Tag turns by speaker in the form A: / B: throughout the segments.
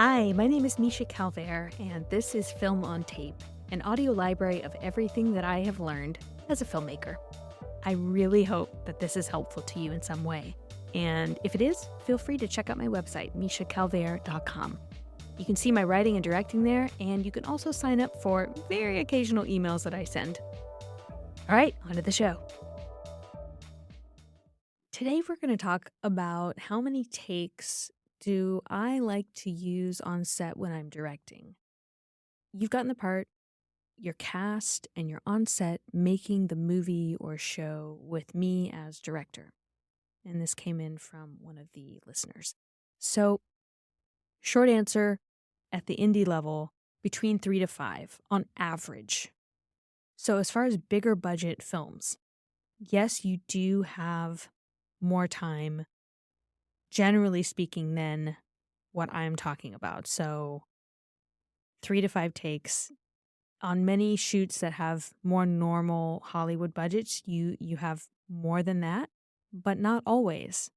A: Hi, my name is Misha Calvert, and this is Film on Tape, an audio library of everything that I have learned as a filmmaker. I really hope that this is helpful to you in some way. And if it is, feel free to check out my website, mishacalvert.com. You can see my writing and directing there, and you can also sign up for very occasional emails that I send. All right, on to the show. Today, we're going to talk about how many takes do I like to use on set when I'm directing. You've gotten the part, you're cast, and you're on set making the movie or show with me as director. And this came in from one of the listeners. So, short answer, at the indie level, between 3 to 5 on average. So, as far as bigger budget films, yes, you do have more time, generally speaking, than what I'm talking about. So, 3 to 5 takes. On many shoots that have more normal Hollywood budgets, you have more than that, but not always.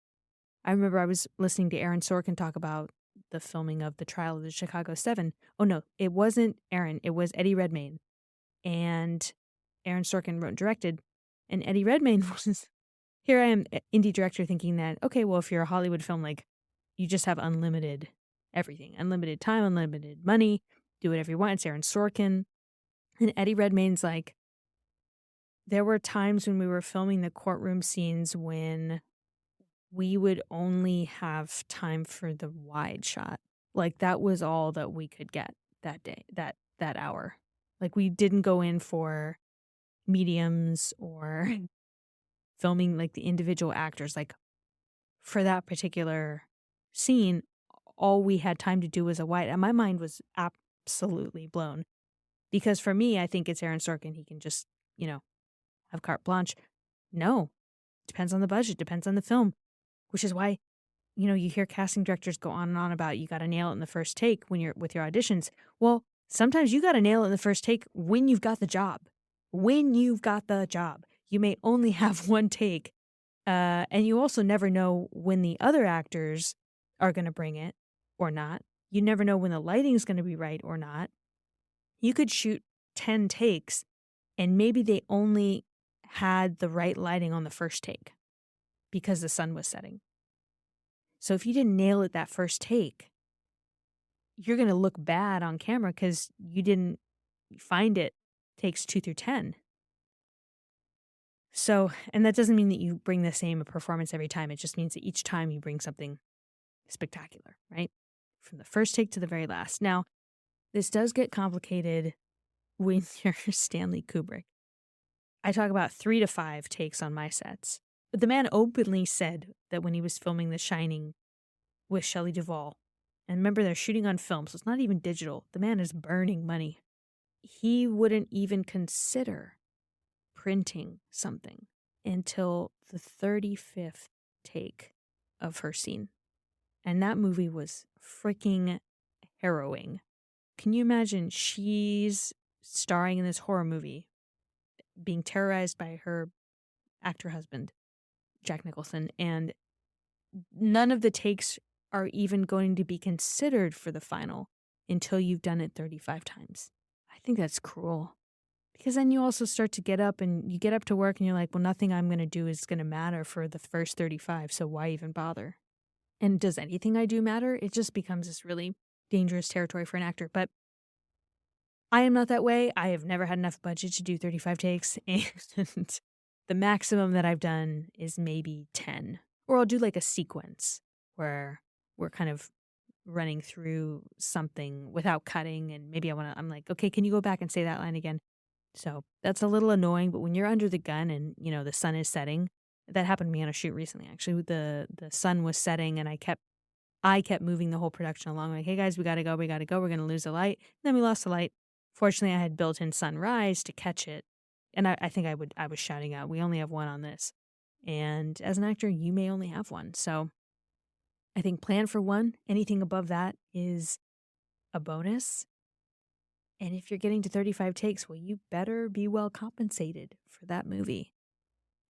A: I remember I was listening to Aaron Sorkin talk about the filming of The Trial of the Chicago 7. Oh no, it wasn't Aaron, it was Eddie Redmayne. And Aaron Sorkin wrote and directed, and Eddie Redmayne was, here I am, indie director, thinking that, okay, well, if you're a Hollywood film, like, you just have unlimited everything, unlimited time, unlimited money, do whatever you want. It's Aaron Sorkin. And Eddie Redmayne's like, there were times when we were filming the courtroom scenes when we would only have time for the wide shot. Like, that was all that we could get that day, that hour. Like, we didn't go in for mediums or filming like the individual actors. Like, for that particular scene, all we had time to do was a wide. And my mind was absolutely blown. Because for me, I think it's Aaron Sorkin. He can just, have carte blanche. No, depends on the budget, depends on the film, which is why, you hear casting directors go on and on about you got to nail it in the first take when you're with your auditions. Well, sometimes you got to nail it in the first take when you've got the job. When you've got the job, you may only have one take. And you also never know when the other actors are going to bring it or not. You never know when the lighting is going to be right or not. You could shoot 10 takes and maybe they only had the right lighting on the first take because the sun was setting. So if you didn't nail it that first take, you're going to look bad on camera because you didn't find it takes 2 through 10. So, and that doesn't mean that you bring the same performance every time. It just means that each time you bring something spectacular, right? From the first take to the very last. Now, this does get complicated when you're Stanley Kubrick. I talk about 3 to 5 takes on my sets. But the man openly said that when he was filming The Shining with Shelley Duvall, and remember they're shooting on film, so it's not even digital. The man is burning money. He wouldn't even consider printing something until the 35th take of her scene. And that movie was freaking harrowing. Can you imagine she's starring in this horror movie, being terrorized by her actor husband, Jack Nicholson, and none of the takes are even going to be considered for the final until you've done it 35 times. I think that's cruel. Because then you also start to get up and you get up to work and you're like, well, nothing I'm going to do is going to matter for the first 35, so why even bother? And does anything I do matter? It just becomes this really dangerous territory for an actor. But I am not that way. I have never had enough budget to do 35 takes, and the maximum that I've done is maybe 10. Or I'll do like a sequence where we're kind of running through something without cutting, and maybe I'm like, okay, can you go back and say that line again? So that's a little annoying, but when you're under the gun and, the sun is setting, that happened to me on a shoot recently, actually. The sun was setting and I kept moving the whole production along, like, hey guys, we gotta go, we're gonna lose the light. And then we lost the light. Fortunately, I had built-in sunrise to catch it. And I think I was shouting out, we only have one on this. And as an actor, you may only have one. So I think plan for one. Anything above that is a bonus. And if you're getting to 35 takes, well, you better be well compensated for that movie.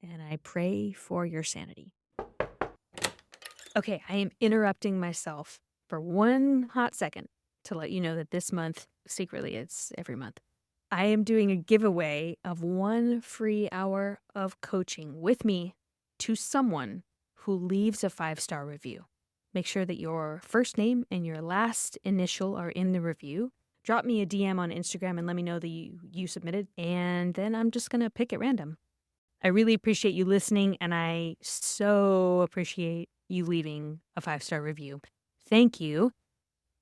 A: And I pray for your sanity. Okay, I am interrupting myself for one hot second to let you know that this month, secretly, it's every month, I am doing a giveaway of 1 free hour of coaching with me to someone who leaves a 5-star review. Make sure that your first name and your last initial are in the review. Drop me a DM on Instagram and let me know that you submitted, and then I'm just going to pick at random. I really appreciate you listening, and I so appreciate you leaving a 5-star review. Thank you.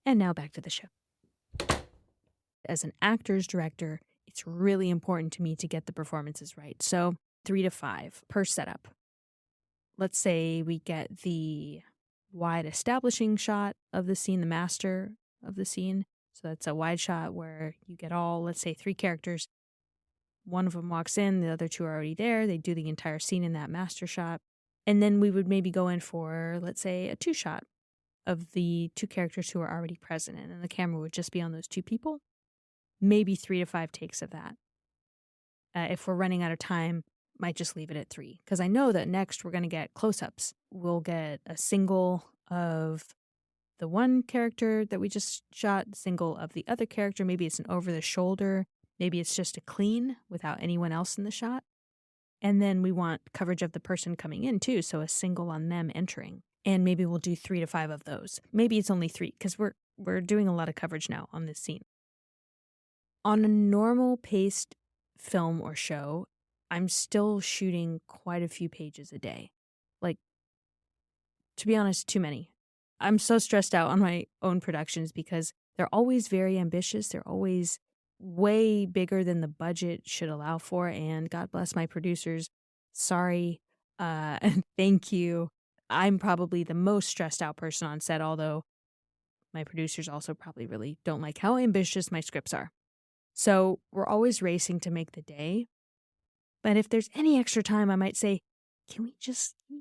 A: And now back to the show. As an actor's director, it's really important to me to get the performances right. So 3 to 5 per setup. Let's say we get the wide establishing shot of the scene, the master of the scene. So that's a wide shot where you get all, let's say, 3 characters. One of them walks in, the other 2 are already there. They do the entire scene in that master shot. And then we would maybe go in for, let's say, a 2 shot of the 2 characters who are already present. And the camera would just be on those 2 people. Maybe 3 to 5 takes of that. If we're running out of time, might just leave it at 3. Because I know that next we're going to get close-ups. We'll get a single of the one character that we just shot, single of the other character. Maybe it's an over-the-shoulder. Maybe it's just a clean without anyone else in the shot. And then we want coverage of the person coming in too, so a single on them entering. And maybe we'll do 3 to 5 of those. Maybe it's only 3, because we're doing a lot of coverage now on this scene. On a normal paced film or show, I'm still shooting quite a few pages a day. Like, to be honest, too many. I'm so stressed out on my own productions because they're always very ambitious. They're always way bigger than the budget should allow for. And God bless my producers. Sorry. And thank you. I'm probably the most stressed out person on set, although my producers also probably really don't like how ambitious my scripts are. So we're always racing to make the day. But if there's any extra time, I might say, can you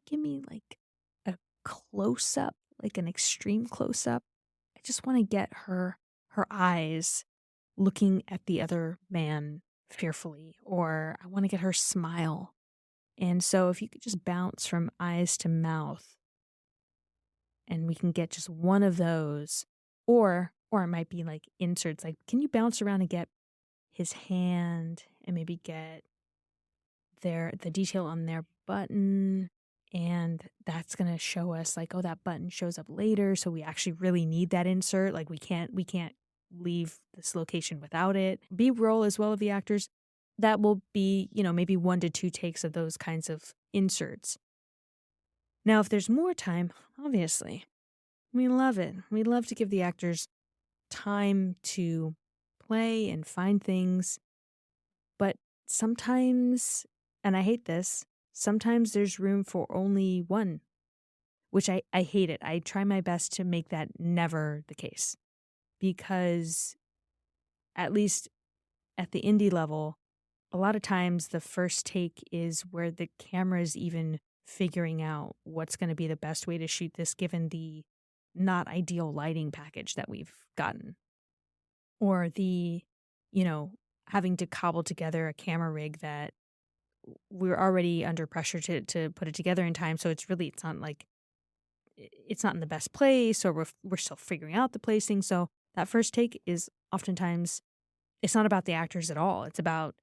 A: give me like a close-up, like an extreme close-up? I just want to get her eyes looking at the other man fearfully, or I want to get her smile. And so if you could just bounce from eyes to mouth, and we can get just one of those, or it might be like inserts, like can you bounce around and get his hand and maybe get the detail on their button, and that's going to show us like, oh, that button shows up later, so we actually really need that insert. Like we can't leave this location without it. B-roll as well of the actors. That will be, maybe 1 to 2 takes of those kinds of inserts. Now, if there's more time, obviously, we love it. We love to give the actors time to play and find things. But sometimes, and I hate this, sometimes there's room for only one, which I hate it. I try my best to make that never the case, because at least at the indie level, a lot of times the first take is where the camera is even figuring out what's going to be the best way to shoot this given the not ideal lighting package that we've gotten. Or the, having to cobble together a camera rig that we're already under pressure to put it together in time. So it's not in the best place, or we're still figuring out the placing. So that first take is oftentimes, it's not about the actors at all. It's about,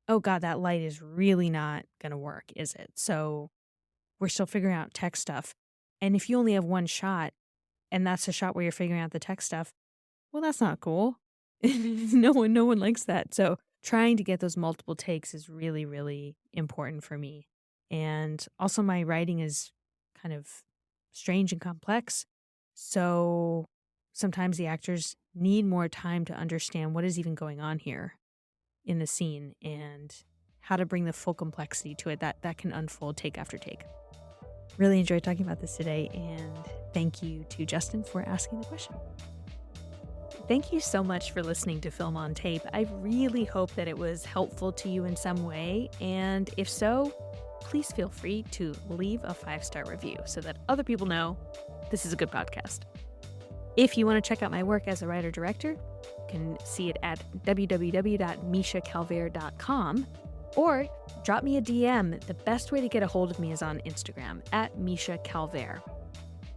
A: oh God, that light is really not going to work, is it? So we're still figuring out tech stuff. And if you only have one shot, and that's the shot where you're figuring out the tech stuff, well, that's not cool. No one likes that. So trying to get those multiple takes is really, really important for me. And also my writing is kind of strange and complex. So sometimes the actors need more time to understand what is even going on here in the scene and how to bring the full complexity to it that can unfold take after take. Really enjoyed talking about this today, and thank you to Justin for asking the question. Thank you so much for listening to Film on Tape. I really hope that it was helpful to you in some way, and if so, please feel free to leave a 5-star review so that other people know this is a good podcast. If you want to check out my work as a writer-director, you can see it at www.mishacalvert.com, or drop me a DM. The best way to get a hold of me is on Instagram at Misha Calvert.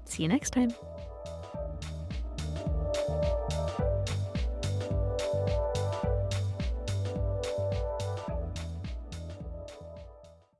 A: See you next time.